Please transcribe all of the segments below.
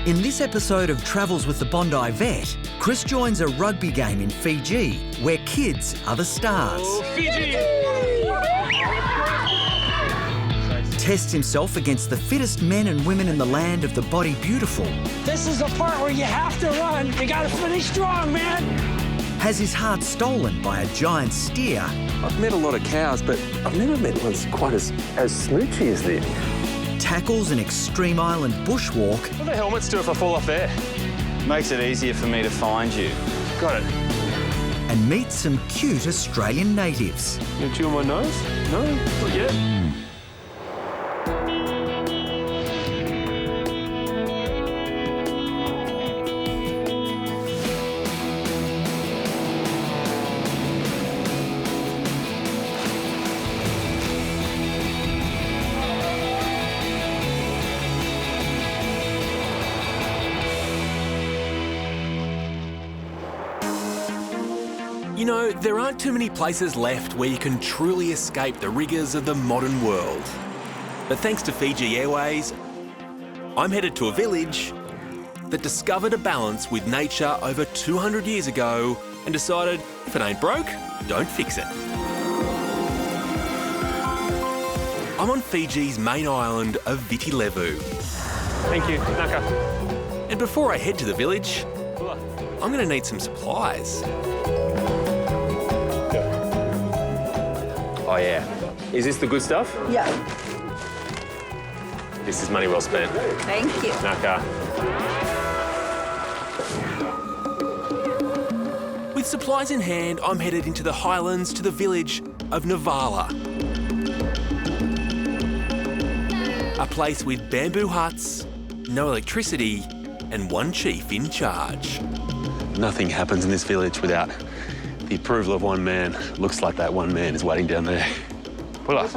In this episode of Travels with the Bondi Vet, Chris joins a rugby game in Fiji where kids are the stars. Oh, Fiji! Tests himself against the fittest men and women in the land of the body beautiful. This is the part where you have to run. You gotta finish strong, man. Has his heart stolen by a giant steer. I've met a lot of cows, but I've never met one quite as smoochy as this. Tackles an extreme island bushwalk. What do the helmets do if I fall off there? Makes it easier for me to find you. Got it. And meets some cute Australian natives. You chew on my nose? No, not yet. You know, there aren't too many places left where you can truly escape the rigours of the modern world. But thanks to Fiji Airways, I'm headed to a village that discovered a balance with nature over 200 years ago and decided, if it ain't broke, don't fix it. I'm on Fiji's main island of Viti Levu. Thank you, Naka. And before I head to the village, I'm going to need some supplies. Oh, yeah. Is this the good stuff? Yeah, This is money well spent. thank you. Naka. With supplies in hand, I'm headed into the highlands to the village of Navala. A place with bamboo huts, no electricity, and one chief in charge. Nothing happens in this village without the approval of one man. Looks like that one man is waiting down there. Pull up.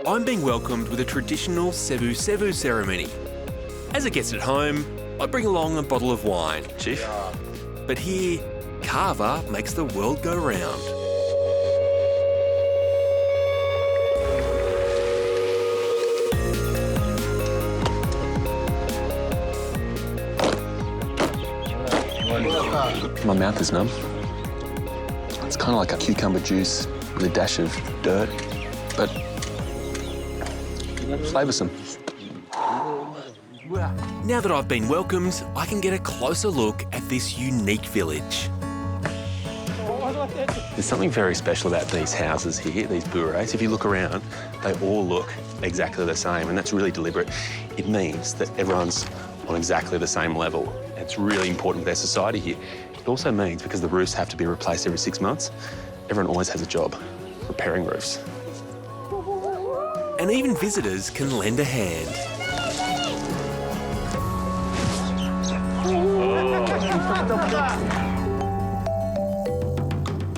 I'm being welcomed with a traditional Sevu Sevu ceremony. As a guest at home, I bring along a bottle of wine. Chief? But here, kava makes the world go round. My mouth is numb. It's kind of like a cucumber juice with a dash of dirt, but flavoursome. Now that I've been welcomed, I can get a closer look at this unique village. There's something very special about these houses here, these bures. If you look around, they all look exactly the same, and that's really deliberate. It means that everyone's on exactly the same level. It's really important for their society here. It also means, because the roofs have to be replaced every 6 months, everyone always has a job repairing roofs. And even visitors can lend a hand.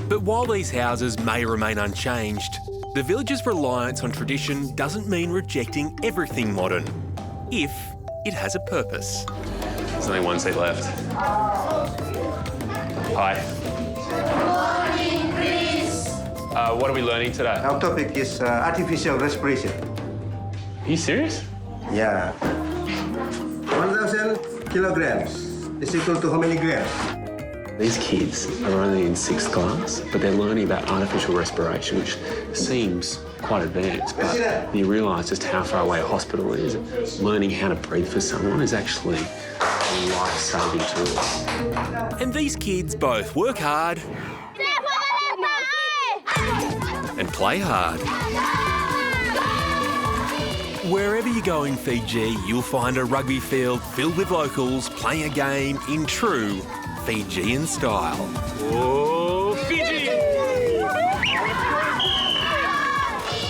But while these houses may remain unchanged, the village's reliance on tradition doesn't mean rejecting everything modern, if it has a purpose. There's only one seat left. Hi. Morning, Chris. What are we learning today? Our topic is artificial respiration. Are you serious? Yeah. 1,000 kilograms is equal to how many grams? These kids are only in 6th class, but they're learning about artificial respiration, which seems quite advanced, but you realise just how far away a hospital is. Learning how to breathe for someone is actually a life-saving tool. And these kids both work hard and play hard. Wherever you go in Fiji, you'll find a rugby field filled with locals playing a game in true Fijian style. Oh, Fiji!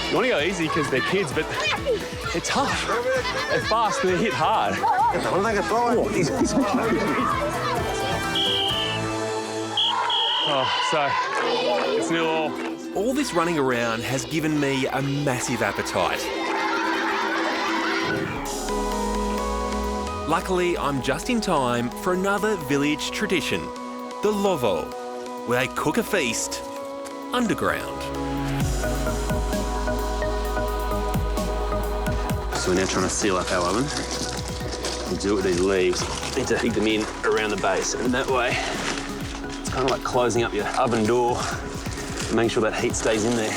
You want to go easy because they're kids, but they're tough. They're fast and they hit hard. Oh, so it's 0-0. All this running around has given me a massive appetite. Luckily, I'm just in time for another village tradition, the lovo, where they cook a feast underground. So we're now trying to seal up our oven. We do it with these leaves. You need to dig them in around the base, and that way, it's kind of like closing up your oven door and making sure that heat stays in there.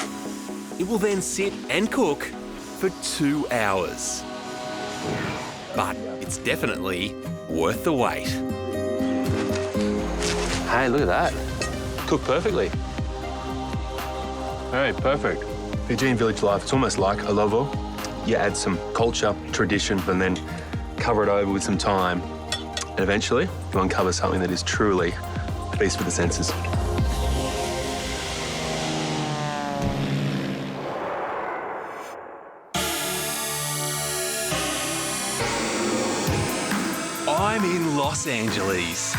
It will then sit and cook for 2 hours. But it's definitely worth the wait. Hey, look at that. Cooked perfectly. Hey, perfect. Fijian village life, it's almost like a lovo. You add some culture, tradition, and then cover it over with some time. And eventually, you uncover something that is truly a feast for the senses. I'm in Los Angeles,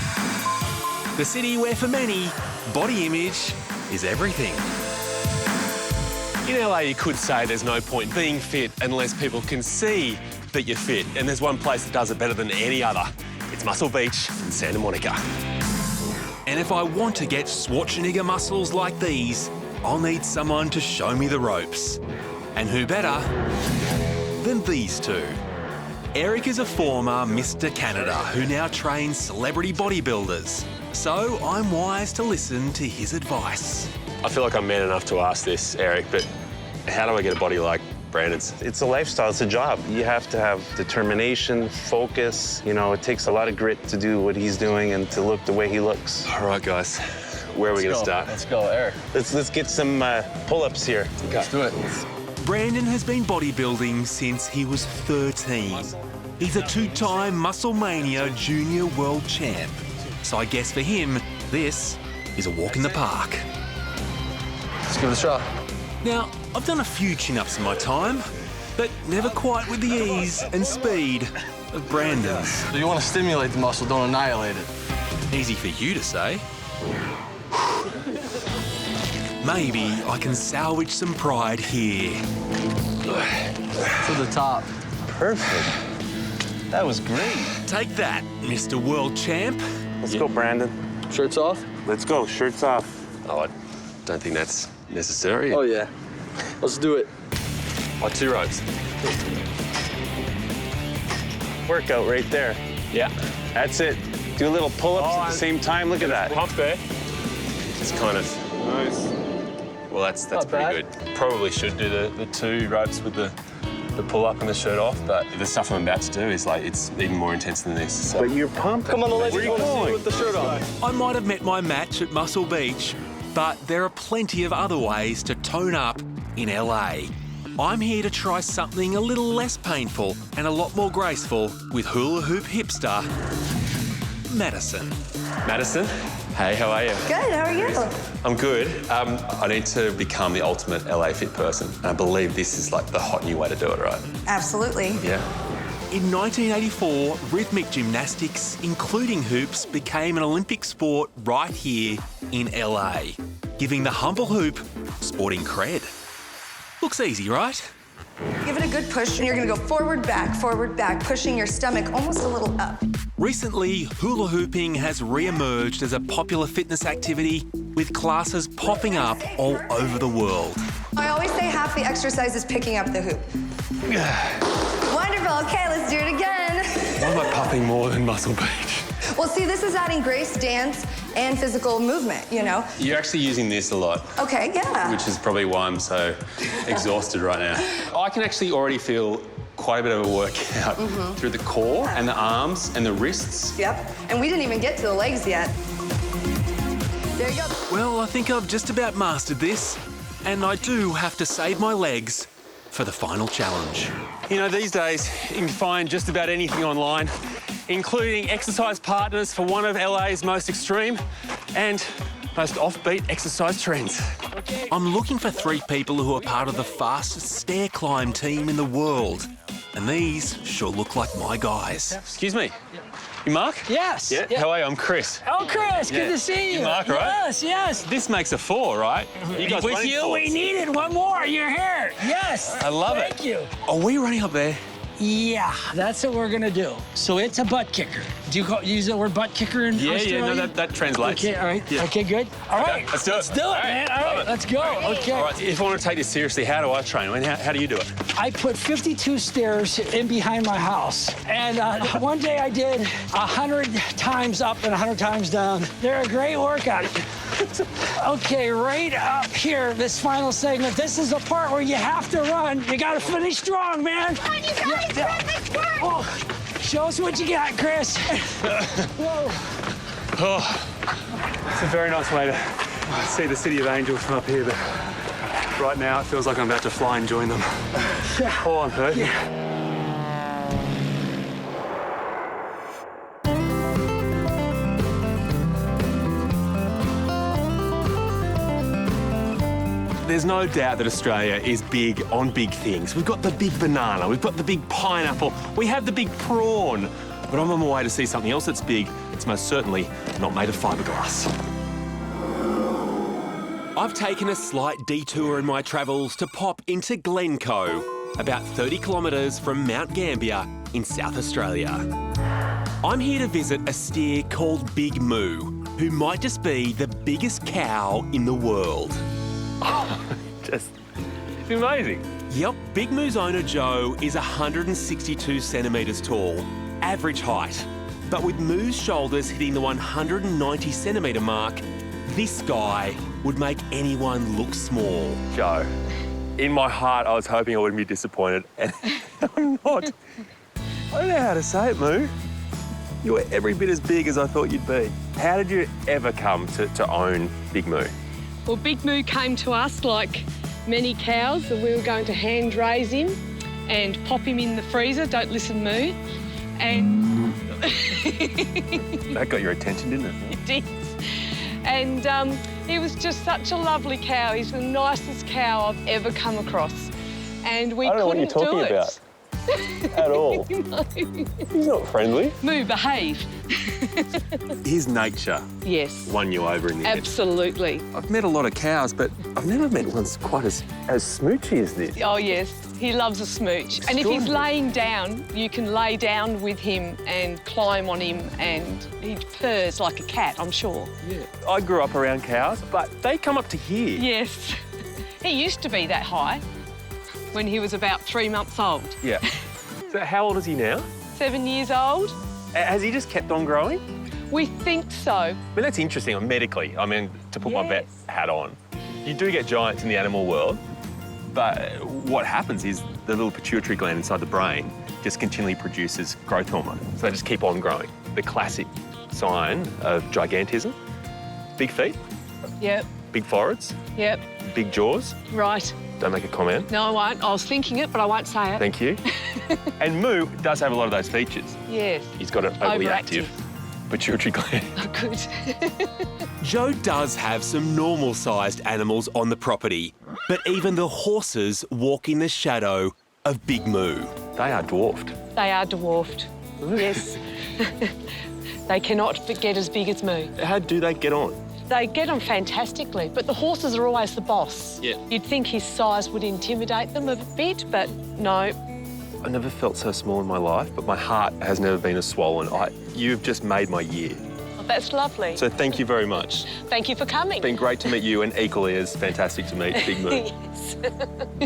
the city where for many, body image is everything. In LA, you could say there's no point being fit unless people can see that you're fit. And there's one place that does it better than any other. It's Muscle Beach in Santa Monica. And if I want to get Schwarzenegger muscles like these, I'll need someone to show me the ropes. And who better than these two? Eric is a former Mr. Canada who now trains celebrity bodybuilders. So I'm wise to listen to his advice. I feel like I'm man enough to ask this, Eric, but how do I get a body like Brandon's? It's a lifestyle, it's a job. You have to have determination, focus. You know, it takes a lot of grit to do what he's doing and to look the way he looks. All right, guys, where are we going to start? Let's go, Eric. Let's get some pull-ups here. Okay. Let's do it. Brandon has been bodybuilding since he was 13. He's a 2-time Muscle Mania Junior World Champ. So I guess for him, this is a walk in the park. Let's give it a shot. Now, I've done a few chin-ups in my time, but never quite with the ease and speed of Brandon's. So you want to stimulate the muscle, don't annihilate it. Easy for you to say. Maybe I can salvage some pride here. To the top. Perfect. That was great. Take that, Mr. World Champ. Let's go, Brandon. Shirts off? Let's go, shirts off. Oh, I don't think that's necessary. Oh, yeah. Let's do it. Oh, 2 ropes. Workout right there. Yeah. That's it. Do a little pull-ups at the same time. Look at that. Pump there. It's kind of... Nice. Well, that's Not pretty bad. good. Probably should do the 2 ropes with the pull-up and the shirt off, but The stuff I'm about to do is like, it's even more intense than this. So. But you're pumping. Come on, the legs. Where are you going? With the shirt on. I might have met my match at Muscle Beach, but there are plenty of other ways to tone up in LA. I'm here to try something a little less painful and a lot more graceful with hula hoop hipster Madison. Madison, hey, how are you? Good, how are you? I'm good. I need to become the ultimate LA fit person. And I believe this is like the hot new way to do it, right? Absolutely. Yeah. In 1984, rhythmic gymnastics, including hoops, became an Olympic sport right here in LA, giving the humble hoop sporting cred. Looks easy, right? Give it a good push and you're gonna go forward, back, pushing your stomach almost a little up. Recently, hula hooping has re-emerged as a popular fitness activity with classes popping up all over the world. I always say half the exercise is picking up the hoop. Wonderful, okay, let's do it again. Why am I pumping more than Muscle Beach? Well, see, this is adding grace, dance, and physical movement, you know? You're actually using this a lot. Okay, yeah. Which is probably why I'm so exhausted right now. I can actually already feel quite a bit of a workout through the core and the arms and the wrists. Yep, and we didn't even get to the legs yet. There you go. Well, I think I've just about mastered this, and I do have to save my legs for the final challenge. You know, these days, you can find just about anything online, including exercise partners for one of LA's most extreme and most offbeat exercise trends. I'm looking for 3 people who are part of the fastest stair climb team in the world. And these sure look like my guys. Excuse me. You Mark? Yes. Yeah. How are you? I'm Chris. Oh, Chris, good Yeah. to see you. You Mark, right? Yes, yes. This makes a 4, right? You guys With running you, fours. we needed one more. You're here. Yes. I love it. Thank you. Are we running up there? Yeah, that's what we're gonna do. So it's a butt kicker. Do you use the word butt kicker in Australia? Yeah, no, that translates. Okay, all right. Yeah. Okay, good. All right. Let's do it. Let's do it, man. All right, let's go. Okay. All right, if I want to take this seriously, how do I train? I mean, how do you do it? I put 52 stairs in behind my house. And one day I did 100 times up and 100 times down. They're a great workout. Okay, right up here, this final segment, this is the part where you have to run. You gotta finish strong, man. Come on, you guys, Oh, show us what you got, Chris. Whoa. Oh, it's a very nice way to see the City of Angels from up here, but right now it feels like I'm about to fly and join them. Oh, I'm hurt. Yeah. There's no doubt that Australia is big on big things. We've got the big banana, we've got the big pineapple, we have the big prawn. But I'm on my way to see something else that's big. It's most certainly not made of fiberglass. I've taken a slight detour in my travels to pop into Glencoe, about 30 kilometres from Mount Gambier in South Australia. I'm here to visit a steer called Big Moo, who might just be the biggest cow in the world. It's amazing. Yep, Big Moo's owner Joe is 162 centimetres tall, average height. But with Moo's shoulders hitting the 190 centimetre mark, this guy would make anyone look small. Joe, in my heart, I was hoping I wouldn't be disappointed, and I'm not. I don't know how to say it, Moo. You were every bit as big as I thought you'd be. How did you ever come to own Big Moo? Well, Big Moo came to us like many cows, and we were going to hand raise him and pop him in the freezer. Don't listen, Moo. And That got your attention, didn't it? it did. And he was just such a lovely cow. He's the nicest cow I've ever come across. And we couldn't do it. I don't know what you're talking about. At all. No. He's not friendly. Moo, behave. His nature Yes. won you over in the end. Absolutely. I've met a lot of cows, but I've never met one quite as smoochy as this. Oh, yes. He loves a smooch. And if he's laying down, you can lay down with him and climb on him, and he purrs like a cat, I'm sure. Yeah. I grew up around cows, but they come up to here. Yes. He used to be that high when he was about 3 months old. Yeah. So how old is he now? 7 years old. Has he just kept on growing? We think so. I mean, that's interesting medically. I mean, to put my vet hat on, you do get giants in the animal world, but what happens is the little pituitary gland inside the brain just continually produces growth hormone. So they just keep on growing. The classic sign of gigantism. Big feet, Yep. big foreheads, Yep. big jaws. Right. Don't make a comment. No, I won't. I was thinking it, but I won't say it. Thank you. And Moo does have a lot of those features. Yes. He's got an overly Overactive. active pituitary gland. Oh, good. Joe does have some normal-sized animals on the property, but even the horses walk in the shadow of Big Moo. They are dwarfed. They are dwarfed. Yes. They cannot get as big as Moo. How do they get on? They get on fantastically, but the horses are always the boss. Yeah. You'd think his size would intimidate them a bit, but no. I never felt so small in my life, but my heart has never been as swollen. You've just made my year. Well, that's lovely. So thank you very much. Thank you for coming. It's been great to meet you, and equally as fantastic to meet Big Moo. Yes.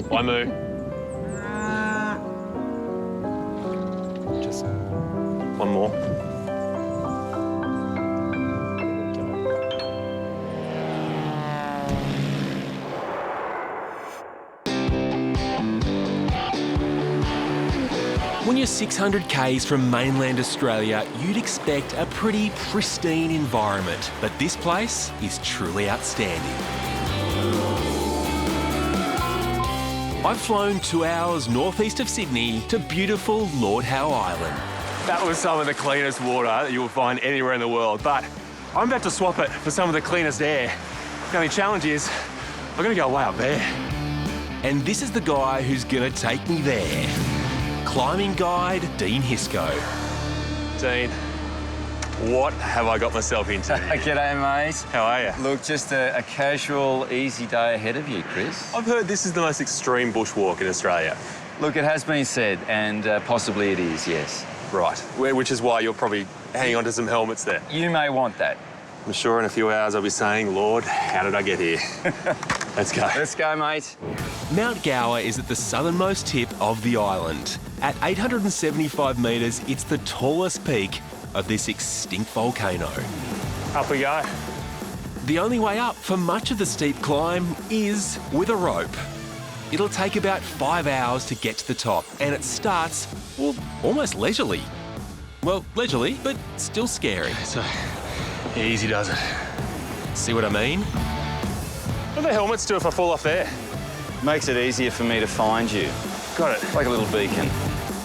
Bye, Moo. Just one more. When you're 600 k's from mainland Australia, you'd expect a pretty pristine environment, but this place is truly outstanding. I've flown 2 hours northeast of Sydney to beautiful Lord Howe Island. That was some of the cleanest water that you'll find anywhere in the world, but I'm about to swap it for some of the cleanest air. The only challenge is I've got to go way up there. And this is the guy who's gonna take me there. Climbing guide Dean Hisco. Dean, what have I got myself into? G'day, mate. How are you? Look, just a casual, easy day ahead of you, Chris. I've heard this is the most extreme bushwalk in Australia. Look, it has been said, and possibly it is, yes. Right, which is why you're probably hanging on to some helmets there. You may want that. I'm sure in a few hours I'll be saying, Lord, how did I get here? Let's go. Let's go, mate. Mount Gower is at the southernmost tip of the island. At 875 metres, it's the tallest peak of this extinct volcano. Up we go. The only way up for much of the steep climb is with a rope. It'll take about 5 hours to get to the top, and it starts, well, almost leisurely. Well, leisurely, but still scary. So easy does it. See what I mean? What do the helmets do if I fall off there? Makes it easier for me to find you. Got it. Like a little beacon.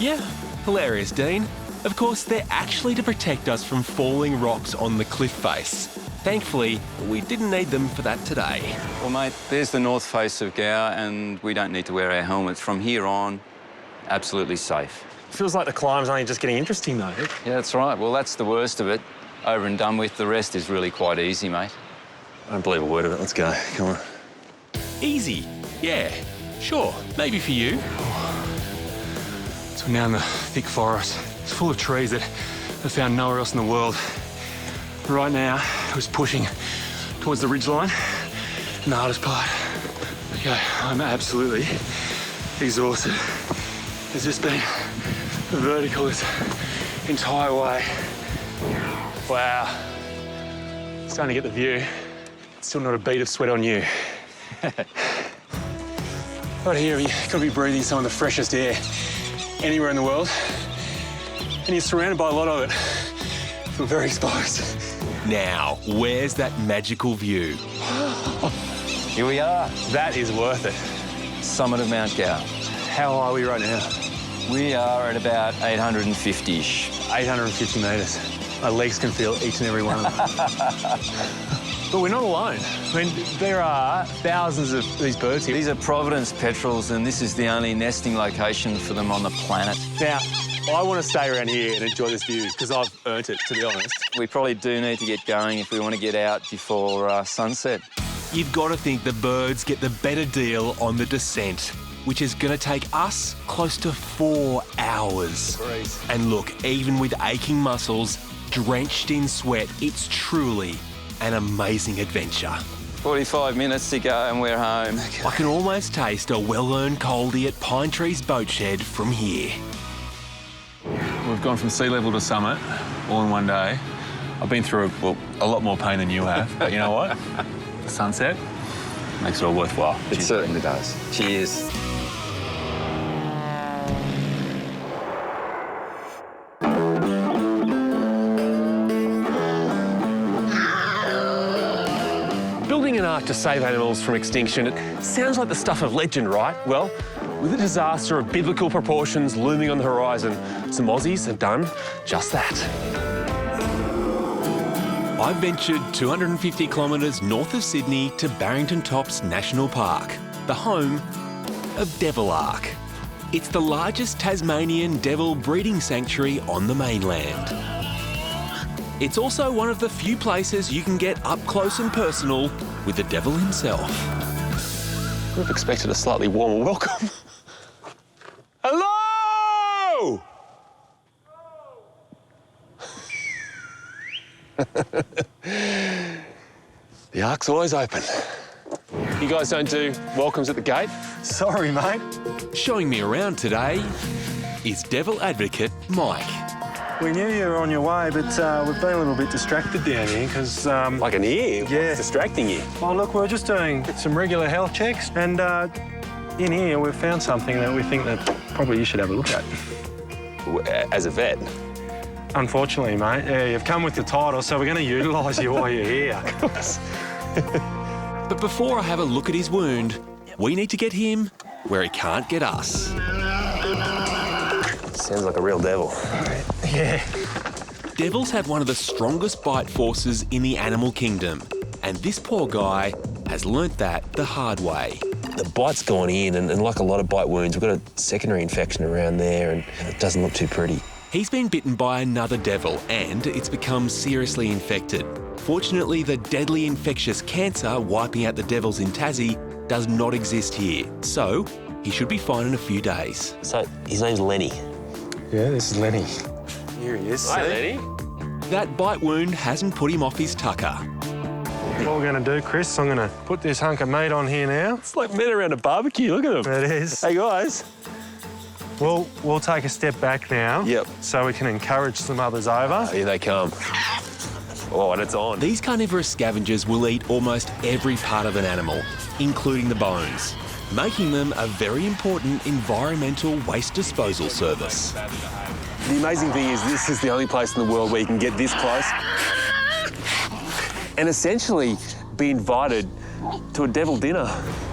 Yeah, hilarious, Dean. Of course, they're actually to protect us from falling rocks on the cliff face. Thankfully, we didn't need them for that today. Well, mate, there's the north face of Gower, and we don't need to wear our helmets. From here on, absolutely safe. Feels like the climb's only just getting interesting, though. Yeah, that's right. Well, that's the worst of it. Over and done with. The rest is really quite easy, mate. I don't believe a word of it. Let's go. Come on. Easy. Yeah, sure. Maybe for you. So we're now in the thick forest. It's full of trees that I've found nowhere else in the world. Right now, it was pushing towards the ridgeline, and the hardest part. Okay, I'm absolutely exhausted. It's just been vertical this entire way. Wow. Starting to get the view. Still not a bead of sweat on you. Right here, you could be breathing some of the freshest air anywhere in the world. And you're surrounded by a lot of it. Feel very exposed. Now, where's that magical view? Here we are. That is worth it. Summit of Mount Gower. How high are we right now? We are at about 850-ish. 850 metres. My legs can feel each and every one of them. But we're not alone. I mean, there are thousands of these birds here. These are Providence petrels, and this is the only nesting location for them on the planet. Now, I want to stay around here and enjoy this view because I've earned it, to be honest. We probably do need to get going if we want to get out before sunset. You've got to think the birds get the better deal on the descent, which is going to take us close to 4 hours. Great. And look, even with aching muscles, drenched in sweat, it's truly an amazing adventure. 45 minutes to go and we're home. I can almost taste a well-earned coldie at Pine Tree's boat shed from here. We've gone from sea level to summit all in one day. I've been through, a lot more pain than you have, but you know what? The sunset makes it all worthwhile. It certainly does. Cheers. Building an ark to save animals from extinction, it sounds like the stuff of legend, right? Well, with a disaster of biblical proportions looming on the horizon, some Aussies have done just that. I've ventured 250 kilometres north of Sydney to Barrington Tops National Park, the home of Devil Ark. It's the largest Tasmanian devil breeding sanctuary on the mainland. It's also one of the few places you can get up close and personal with the devil himself. Would have expected a slightly warmer welcome. Hello! The ark's always open. You guys don't do welcomes at the gate? Sorry, mate. Showing me around today is devil advocate Mike. We knew you were on your way, but we've been a little bit distracted down here because... Like an ear? Yeah. What's distracting you? Well, look, we're just doing some regular health checks, and in here we've found something that we think that probably you should have a look at. As a vet? Unfortunately, mate, yeah, you've come with the title, so we're going to utilise you while you're here. But before I have a look at his wound, we need to get him where he can't get us. Sounds like a real devil. Yeah. Devils have one of the strongest bite forces in the animal kingdom, and this poor guy has learnt that the hard way. The bite's gone in, and like a lot of bite wounds, we've got a secondary infection around there, and it doesn't look too pretty. He's been bitten by another devil, and it's become seriously infected. Fortunately, the deadly infectious cancer wiping out the devils in Tassie does not exist here, so He should be fine in a few days. So, his name's Lenny. Yeah, this is Lenny. Here he is. Hi, Lenny. That bite wound hasn't put him off his tucker. What we're going to do, Chris, I'm going to put this hunk of meat on here now. It's like men around a barbecue. Look at him. It is. Hey, guys. We'll take a step back now. Yep. So we can encourage some others over. Here they come. Oh, and it's on. These carnivorous scavengers will eat almost every part of an animal, including the bones, making them a very important environmental waste disposal service. The amazing thing is this is the only place in the world where you can get this close and essentially be invited to a devil dinner.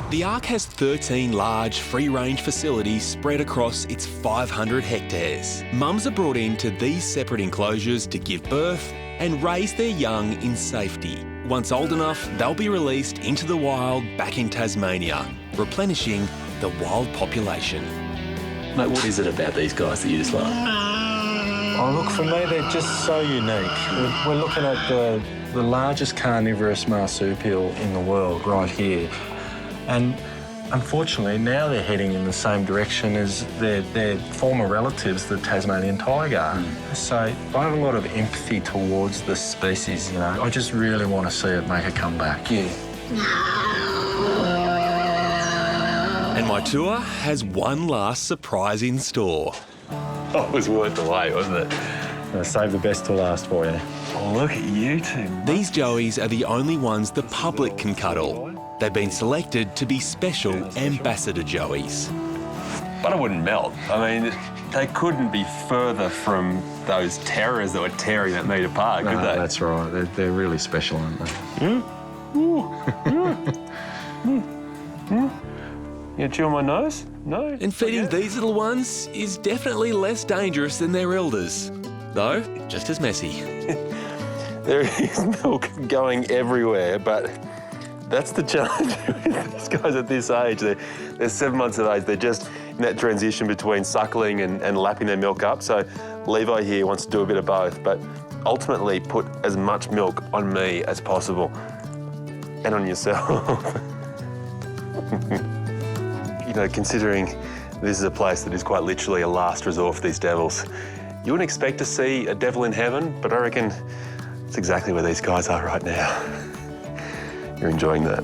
The Ark has 13 large, free-range facilities spread across its 500 hectares. Mums are brought into these separate enclosures to give birth and raise their young in safety. Once old enough, they'll be released into the wild back in Tasmania, replenishing the wild population. Mate, what is it about these guys that you just love? Oh, look, for me, they're just so unique. We're looking at the largest carnivorous marsupial in the world right here. And unfortunately, now they're heading in the same direction as their former relatives, the Tasmanian tiger. So I have a lot of empathy towards the species, you know. I just really want to see it make a comeback. Yeah. And my tour has one last surprise in store. Oh, it was worth the wait, wasn't it? I'll save the best to last for you. Oh, look at you two. These joeys are the only ones the public can cuddle. They've been selected to be special ambassador joeys. But I wouldn't melt. I mean, they couldn't be further from those terrors that were tearing that meat apart, could they? That's right. They're really special, aren't they? You chew on my nose? No? And feeding these little ones is definitely less dangerous than their elders, though just as messy. There is milk going everywhere, but that's the challenge with these guys at this age. They're 7 months of age. They're just in that transition between suckling and lapping their milk up. So Levi here wants to do a bit of both, but ultimately put as much milk on me as possible and on yourself. You know, considering this is a place that is quite literally a last resort for these devils, you wouldn't expect to see a devil in heaven, but I reckon it's exactly where these guys are right now. You're enjoying that.